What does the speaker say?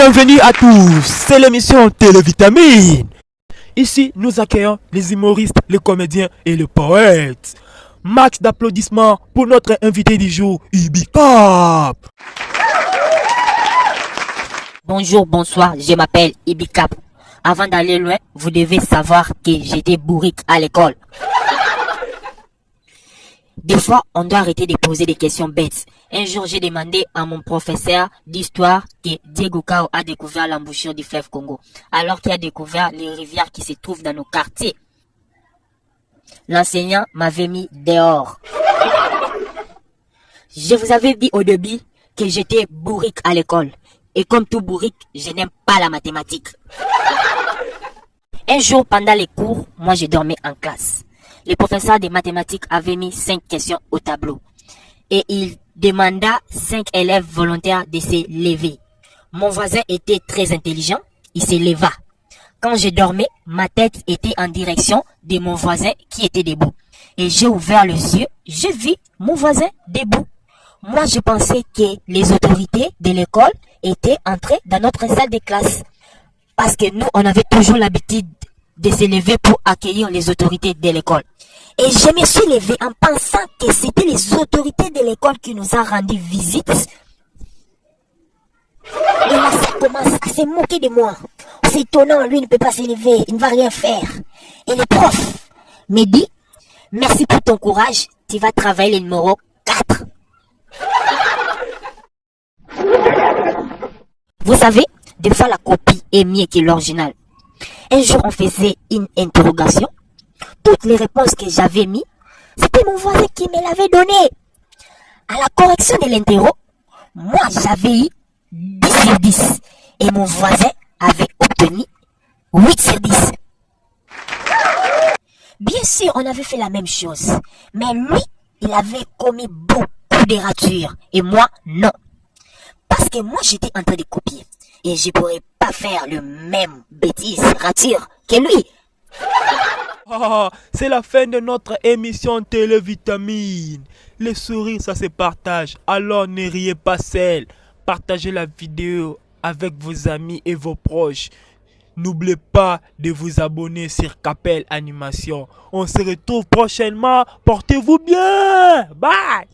Bienvenue à tous, c'est l'émission Télévitamine. Ici, nous accueillons les humoristes, les comédiens et les poètes. Max d'applaudissements pour notre invité du jour, Ibicap. Bonjour, bonsoir, je m'appelle Ibicap. Avant d'aller loin, vous devez savoir que j'étais bourrique à l'école. Des fois, on doit arrêter de poser des questions bêtes. Un jour, j'ai demandé à mon professeur d'histoire que Diego Cao a découvert l'embouchure du fleuve Congo, alors qu'il a découvert les rivières qui se trouvent dans nos quartiers. L'enseignant m'avait mis dehors. Je vous avais dit au début que j'étais bourrique à l'école. Et comme tout bourrique, je n'aime pas la mathématique. Un jour, pendant les cours, moi je dormais en classe. Le professeur de mathématiques avait mis 5 questions au tableau. Et il demanda 5 élèves volontaires de se lever. Mon voisin était très intelligent, il se leva. Quand je dormais, ma tête était en direction de mon voisin qui était debout. Et j'ai ouvert les yeux, je vis mon voisin debout. Moi, je pensais que les autorités de l'école étaient entrées dans notre salle de classe. Parce que nous, on avait toujours l'habitude de se lever pour accueillir les autorités de l'école. Et je me suis levé en pensant que c'était les autorités de l'école qui nous ont rendu visite. Et là, ça commence à se moquer de moi. C'est étonnant, lui ne peut pas se lever, il ne va rien faire. Et le prof me dit, merci pour ton courage, tu vas travailler le numéro 4. Vous savez, des fois la copie est mieux que l'original. Un jour, on faisait une interrogation. Toutes les réponses que j'avais mises, c'était mon voisin qui me l'avait donné. À la correction de l'interro, moi j'avais eu 10 sur 10. Et mon voisin avait obtenu 8 sur 10. Bien sûr, on avait fait la même chose. Mais lui, il avait commis beaucoup de ratures. Et moi, non. Parce que moi, j'étais en train de copier. Et je pourrais pas faire le même bêtise, rature que lui. C'est la fin de notre émission Télévitamine. Les sourires, ça se partage. Alors ne riez pas seul. Partagez la vidéo avec vos amis et vos proches. N'oubliez pas de vous abonner sur Capel Animation. On se retrouve prochainement. Portez-vous bien. Bye.